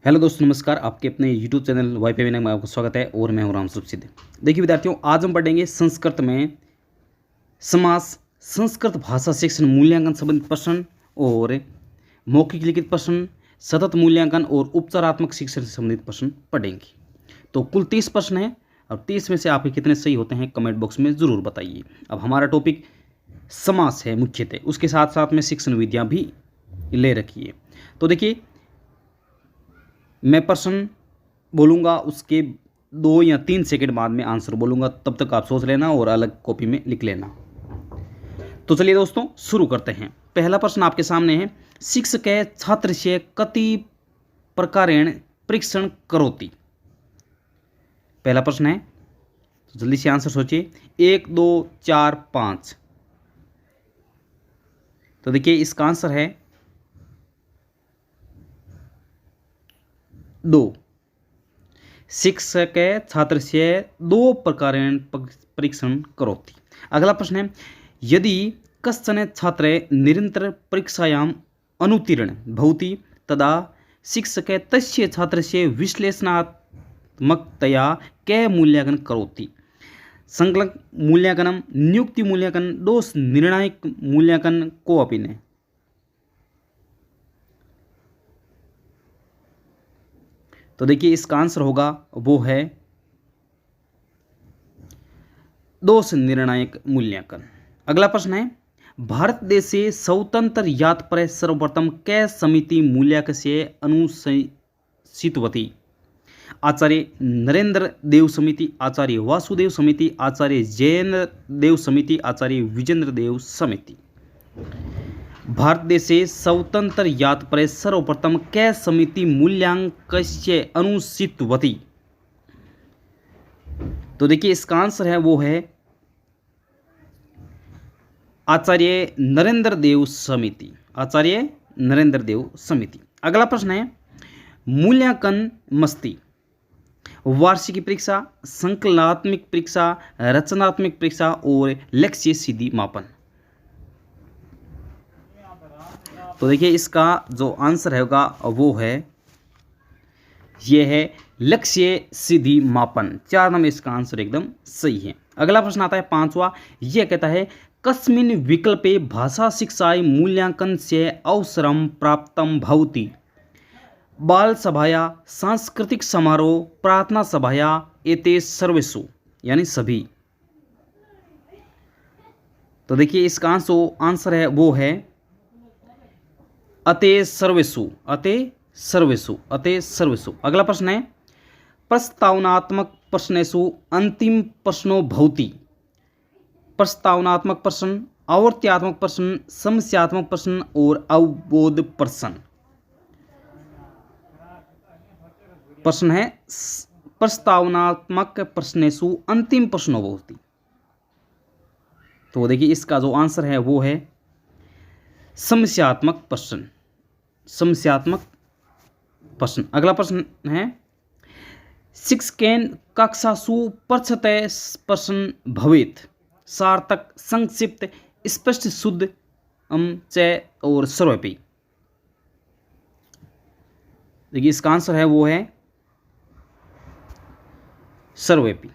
Hello दोस्तों, नमस्कार। आपके अपने यूट्यूब चैनल वाईफाई विनय में आपका स्वागत है और मैं हूं राम स्वरूप सिद्ध। देखिए विद्यार्थियों, आज हम पढ़ेंगे संस्कृत में समास, संस्कृत भाषा शिक्षण मूल्यांकन संबंधित प्रश्न और मौखिक लिखित प्रश्न, सतत मूल्यांकन और उपचारात्मक शिक्षण से संबंधित प्रश्न पढ़ेंगे। तो कुल 30 प्रश्न हैं और 30 में से आपके कितने सही होते हैं कमेंट बॉक्स में ज़रूर बताइए। अब हमारा टॉपिक समास है मुख्यतः, उसके साथ साथ में शिक्षण विधियाँ भी ले रखी है। तो देखिए, मैं प्रश्न बोलूँगा, उसके 2 या 3 सेकंड बाद में आंसर बोलूँगा, तब तक आप सोच लेना और अलग कॉपी में लिख लेना। तो चलिए दोस्तों, शुरू करते हैं। पहला प्रश्न आपके सामने है, शिक्षक छात्र से कति प्रकारेण परीक्षण करोति। पहला प्रश्न है, तो जल्दी से आंसर सोचिए। 1, 2, 4, 5। तो देखिए इसका आंसर है 2। शिक्षक छात्र से 2 प्रकारेण परीक्षण करोति। अगला प्रश्न है, यदि कश्चन छात्र निरंतर परीक्षायाम् अनुत्तीर्ण भवति तदा शिक्षक तस्य छात्रस्य विश्लेषणात्मकतया कै मूल्यांकन करोति। संकलक मूल्यांकनम, नियुक्ति मूल्यांकन, दोष निर्णायक मूल्यांकन को अपि न। तो देखिए इसका आंसर होगा वो है दोष निर्णायक मूल्यांकन। अगला प्रश्न है, भारत देशे स्वतंत्र यात पर सर्वप्रथम कै समिति मूल्यांकन से अनुशंसितवती। आचार्य नरेंद्र देव समिति, आचार्य वासुदेव समिति, आचार्य जैन देव समिति, आचार्य विजेंद्र देव समिति। भारत देशे स्वतंत्र यात पर सर्वप्रथम कै समिति मूल्यांकस्य अनुशंसितवती। तो देखिए इसका आंसर है वो है आचार्य नरेंद्र देव समिति, आचार्य नरेंद्र देव समिति। अगला प्रश्न है, मूल्यांकन मस्ती वार्षिक परीक्षा, संकलनात्मक परीक्षा, रचनात्मक परीक्षा और लक्ष्य सिद्धि मापन। तो देखिए इसका जो आंसर होगा वो है, ये है लक्ष्य सिद्धि मापन। 4 नंबर इसका आंसर एकदम सही है। अगला प्रश्न आता है 5वां। यह कहता है, कस्मिन् विकल्पे भाषा शिक्षाय मूल्यांकन से अवसरम प्राप्तम भवति। बाल सभाया, सांस्कृतिक समारोह, प्रार्थना सभाया, एते सर्वेषु, यानी सभी। तो देखिए इसका आंसर है वो है अते सर्वेषु, अते सर्वेषु, अते सर्वेषु। अगला प्रश्न है, प्रस्तावनात्मक प्रश्नेषु अंतिम प्रश्नो भवति। प्रस्तावनात्मक प्रश्न, आवर्त्यात्मक प्रश्न, समस्यात्मक प्रश्न और अवबोध प्रश्न। प्रश्न है, प्रस्तावनात्मक प्रश्नेषु अंतिम प्रश्नो भवति। तो देखिए इसका जो आंसर है वो है समस्यात्मक प्रश्न, समस्यात्मक प्रश्न। अगला प्रश्न है, शिक्षकेन कक्षासु पृच्छते प्रश्न भवेत्। सार्थक, संक्षिप्त, स्पष्ट, शुद्ध च और सर्वव्यापी। देखिए इसका आंसर है वो है सर्वव्यापी।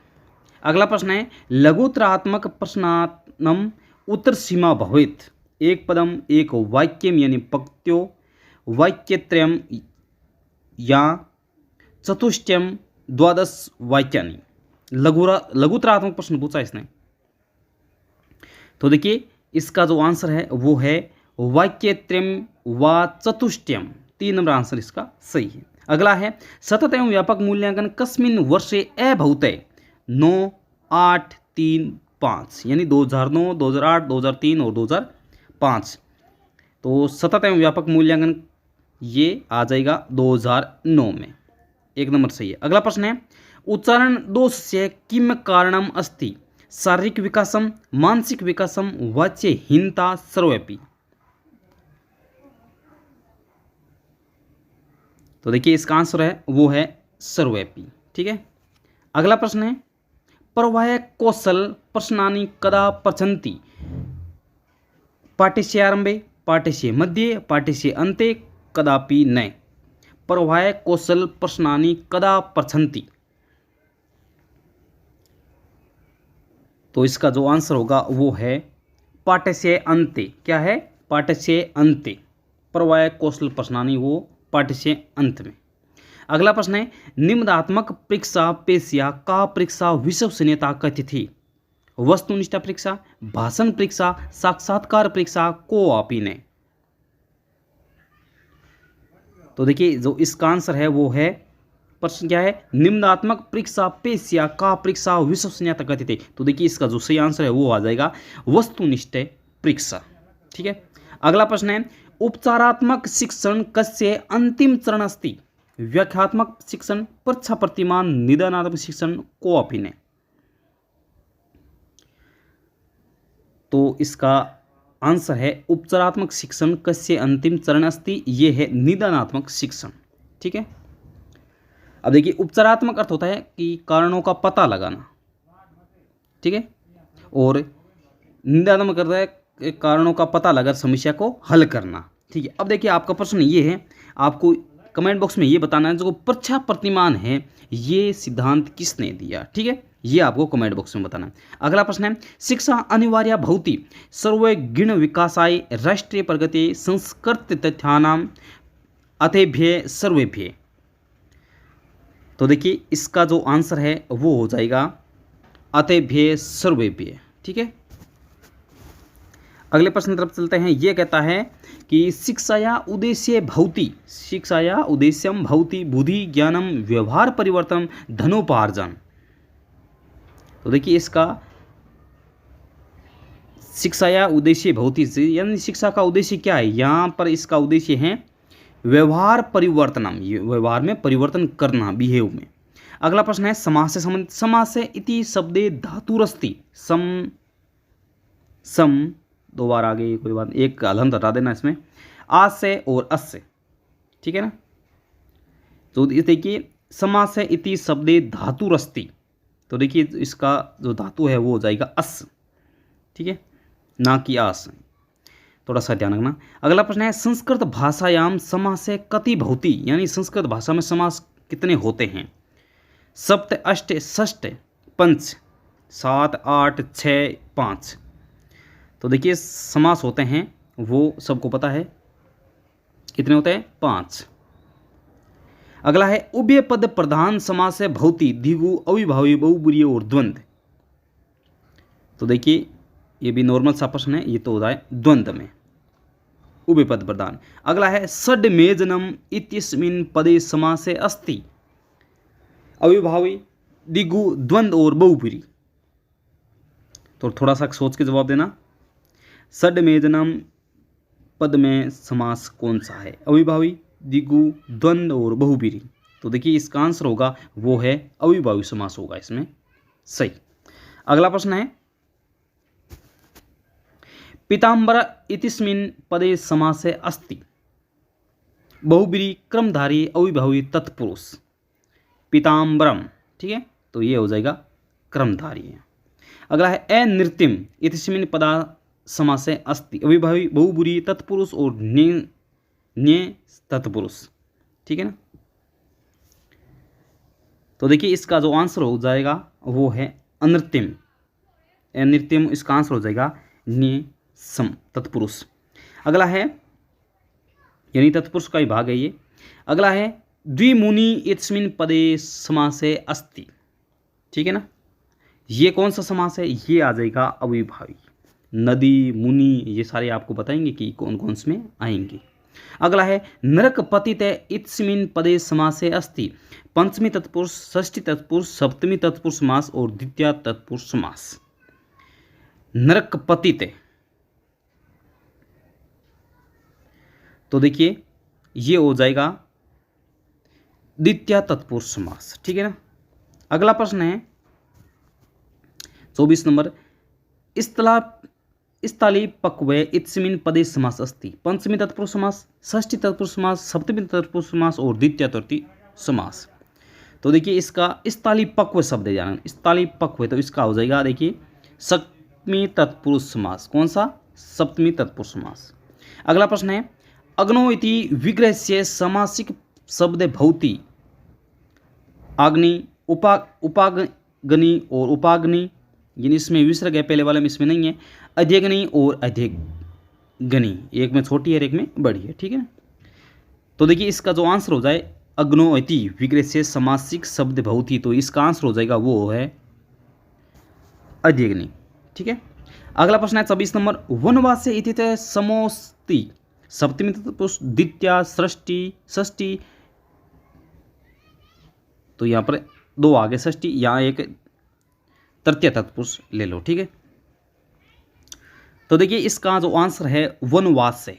अगला प्रश्न है, लघुत्तरात्मक प्रश्नानाम उत्तर सीमा भवेत्। एक पदम, एक वाक्यम यानी पंक्तियों, वाक्यत्रयम या चतुष्टयम, 12 वाक्यानि। लघुत्तरात्मक प्रश्न पूछा इसने। तो देखिए इसका जो आंसर है वो है वाक्यत्रयम व चतुष्टयम। 3 नंबर आंसर इसका सही है। अगला है, सतत एवं व्यापक मूल्यांकन कस्मिन् वर्षे अभूते। 9, 8, 3, 5, यानी 2009, 2008, 2003 और 2005। तो सतत एवं व्यापक मूल्यांकन ये आ जाएगा 2009 में। 1 नंबर सही है। अगला प्रश्न है, उच्चारण दोष से किम कारणम अस्ति। शारीरिक विकासम, मानसिक विकासम, वाच्यहीनता, सर्वव्यापी। तो देखिए इसका आंसर है वो है सर्वव्यापी। ठीक है। अगला प्रश्न है, प्रवाह कौशल प्रश्नानि कदा पृच्छन्ति। पाठ्यस्य आरंभे, पाठ्यस्य मध्ये, पाठ्यस्य अन्ते, कदापि न। परवाय कौशल प्रश्नानि कदा पृच्छन्ति। तो इसका जो आंसर होगा वो है पाठ्यस्य अन्ते। क्या है? पाठ्यस्य अन्ते। परवाय कौशल प्रश्नानि वो पाठ्यस्य अंत में। अगला प्रश्न है निम्नात्मक परीक्षा पेशिया का परीक्षा विश्वसनीयता कथित थी। वस्तुनिष्ठ परीक्षा, भाषण परीक्षा, साक्षात्कार परीक्षा, को आपी ने। तो देखिए जो इसका आंसर है वो है, प्रश्न क्या है, निम्नात्मक परीक्षा पेशिया का परीक्षा विश्वसनीयता कथित थी। तो देखिए इसका जो सही आंसर है वो आ जाएगा वस्तुनिष्ठ परीक्षा। ठीक है। अगला प्रश्न है उपचारात्मक शिक्षण कस्य अंतिम चरण अस्ति। व्याख्यात्मक शिक्षण, परीक्षा प्रतिमान, निदानात्मक शिक्षण, को आपी ने। तो इसका आंसर है उपचारात्मक शिक्षण कस्य अंतिम चरण अस्ति, ये है निदानात्मक शिक्षण। ठीक है। अब देखिए उपचारात्मक अर्थ होता है कि कारणों का पता लगाना। ठीक है। और निदानात्मक अर्थ है कारणों का पता लगाकर समस्या को हल करना। ठीक है। अब देखिए आपका प्रश्न ये है, आपको कमेंट बॉक्स में ये बताना है जो परीक्षा प्रतिमान है ये सिद्धांत किसने दिया। ठीक है, ये आपको कमेंट बॉक्स में बताना है। अगला प्रश्न है शिक्षा अनिवार्य भवति सर्वगिण विकासाय राष्ट्रीय प्रगति संस्कृत तथ्यानाम अतेभ्य सर्वेभ्य। तो देखिए इसका जो आंसर है वो हो जाएगा अतेभ्य सर्वेभ्य। ठीक है। अगले प्रश्न तरफ चलते हैं। ये कहता है कि शिक्षाया उद्देश्य भवति, शिक्षाया उद्देश्यम भवति बुद्धि ज्ञानम व्यवहार परिवर्तन धनोपार्जन। तो देखिए इसका शिक्षाया उद्देश्य भवति से यानी शिक्षा का उद्देश्य क्या है, यहाँ पर इसका उद्देश्य है व्यवहार परिवर्तनम, व्यवहार में परिवर्तन करना, बिहेव में। अगला प्रश्न है समास से संबंधित। समास से इति शब्दे धातुरस्ति। सम दो बार आगे कोई बात, एक हलंत हटा देना इसमें, आज से और अस से। ठीक है ना। तो देखिए समास है इति शब्दे धातुरस्ति। तो देखिए इसका जो धातु है वो हो जाएगा अस। ठीक है, ना कि आस। थोड़ा सा ध्यान रखना। अगला प्रश्न है संस्कृत भाषायाम समास से कति भवति, यानी संस्कृत भाषा में समास कितने होते हैं। सप्त, अष्ट, षष्ठ, पंच, 7, 8, 6, 5। तो देखिए समास होते हैं वो सबको पता है कितने होते हैं, 5। अगला है उभय पद प्रधान समास है भवति द्विगु अविभावी बहुब्रीहि और द्वंद्व। तो देखिए ये भी नॉर्मल सा प्रश्न है, ये तो होता है द्वंद्व में उभय पद प्रधान। अगला है षड्मेजनम इत्यस्मिन् पदे समास है अस्ति अविभावी द्विगु द्वंद्व और बहुब्रीहि। तो थोड़ा सा सोच के जवाब देना। षड्मेजनम पद में समास कौन सा है, अविभावी, द्विगु, द्वंद्व और बहुब्रीहि। तो देखिए इसका आंसर होगा वो है अविभावी समास होगा इसमें सही। अगला प्रश्न है पीताम्बर इतिस्मिन् पदे समास है अस्ति बहुब्रीहि क्रमधारी अविभावी तत्पुरुष। पीताम्बरम। ठीक है, तो ये हो जाएगा क्रमधारी है। अगला है अनृत्यम इतिस्मिन् पदा समास है अस्ति अविभावी बहुब्रीहि तत्पुरुष और न्य तत्पुरुष। ठीक है ना। तो देखिए इसका जो आंसर हो जाएगा वो है अनृत्यम। अनृत्यम इसका आंसर हो जाएगा न्य सम तत्पुरुष। अगला है यानी तत्पुरुष का ही भाग है ये। अगला है द्विमुनि इत्स्मिन् पदे समास है अस्ति। ठीक है ना। ये कौन सा समास है, ये आ जाएगा अविभावी। नदी, मुनि, ये सारे आपको बताएंगे कि कौन कौन से में आएंगे। अगला है नरक पतित इत्स्मिन् पदे समास है अस्ति पंचमी तत्पुरुष, षष्ठी तत्पुरुष, सप्तमी तत्पुरुष समास और द्वितीय तत्पुरुष समास। नरक पतित, तो देखिए ये हो जाएगा द्वितीय तत्पुरुष समास। ठीक है ना। अगला प्रश्न है 24 नंबर स्थली पक्वे इत्स्मिन् पदे समास अस्ति पंचमी तत्पुरुष समास, षष्ठी तत्पुरुष समास, सप्तमी तत्पुरुष समास और द्वितीय तृतीय समास। तो देखिए इसका स्थली पक्व शब्द है जाना, स्थली पक्व, तो इसका हो जाएगा देखिए सप्तमी तत्पुरुष समास। कौन सा, सप्तमी तत्पुरुष समास। अगला प्रश्न है अग्नो इति विग्रह से सामासिक शब्द भौती, आग्नि, उपाग्नि और उपाग्नि, यानी इसमें विसर्ग है, पहले वाले में इसमें नहीं है। अध्यग्नि और अध्यग्नि, एक में छोटी है और एक में बड़ी है, ठीक है ना। तो देखिए इसका जो आंसर हो जाए अग्नोति विग्रह से समासिक शब्द भौती, तो इसका आंसर हो जाएगा वो है अध्यग्नि, ठीक है। अगला प्रश्न है 24 नंबर, वनवास्य इति समोस्ति सप्तमी तत्पुरुष द्वितीया सृष्टि षष्ठी, तो यहाँ पर दो आगे षष्ठी, यहाँ एक तृतीय तत्पुरुष ले लो, ठीक है। तो देखिए इसका जो आंसर है वनवास्य,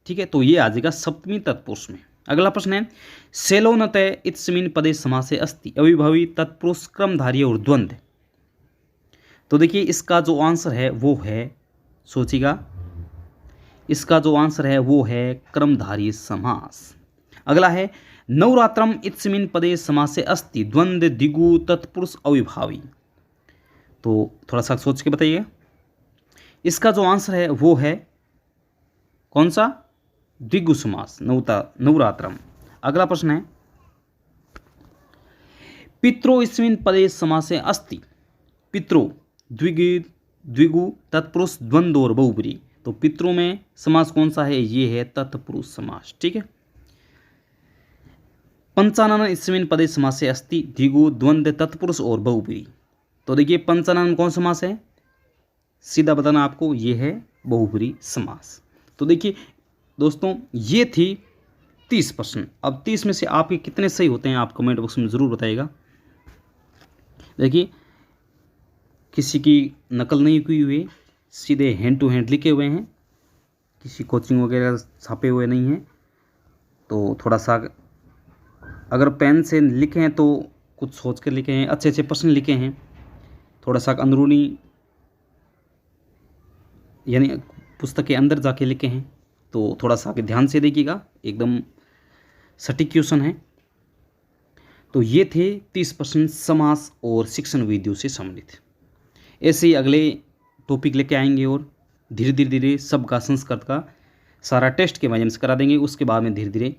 ठीक है, तो ये आ जाएगा सप्तमी तत्पुरुष में। अगला प्रश्न है सेलोनतय इत्स्मिन् पदे समासे अस्ति अविभावी तत्पुरुष क्रमधारी और द्वंद्व, तो देखिए इसका जो आंसर है वो है, सोचिएगा, इसका जो आंसर है वो है क्रमधारी समास। अगला है नवरात्रम इत्स्मिन् पदे समासे अस्ति द्वंद्व दिगु तत्पुरुष अविभावी, तो थोड़ा सा सोच के बताइए। इसका जो आंसर है वो है कौन सा, द्विगु समास, नवरात्रम। अगला प्रश्न है पित्रो इस्मिन् पदे समासे अस्ति पित्रो द्विगु तत्पुरुष द्वंद्व और बहुब्री, तो पितरों में समास कौन सा है, ये है तत्पुरुष समास, ठीक है। पंचानन इस्मिन् पदे समासे अस्ति द्विगु द्वंद्व तत्पुरुष और बहुब्री, तो देखिए पंचानन कौन समास है, सीधा बताना आपको, ये है बहुब्री समास। तो देखिए दोस्तों ये थी 30 प्रश्न। अब 30 में से आपके कितने सही होते हैं आप कमेंट बॉक्स में ज़रूर बताइएगा। देखिए किसी की नकल नहीं की हुई, सीधे हैंड टू हैंड लिखे हुए हैं, किसी कोचिंग वगैरह छापे हुए नहीं हैं। तो थोड़ा सा अगर पेन से लिखे हैं तो कुछ सोच कर लिखे हैं, अच्छे अच्छे प्रश्न लिखे हैं, थोड़ा सा अंदरूनी यानी पुस्तक के अंदर जाके लिखे हैं, तो थोड़ा सा ध्यान से देखिएगा, एकदम सटीक क्वेश्चन है। तो ये थे 30 प्रश्न समास और शिक्षण विधियों से संबंधित। ऐसे ही अगले टॉपिक लेके आएंगे और धीरे धीरे सबका संस्कृत का सारा टेस्ट के माध्यम से करा देंगे, उसके बाद में धीरे धीरे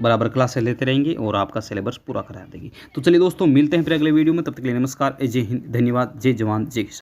बराबर क्लासेस लेते रहेंगे और आपका सिलेबस पूरा करा देंगे। तो चलिए दोस्तों मिलते हैं फिर अगले वीडियो में, तब तक के लिए नमस्कार, जय हिंद, धन्यवाद, जय जवान जय किसान।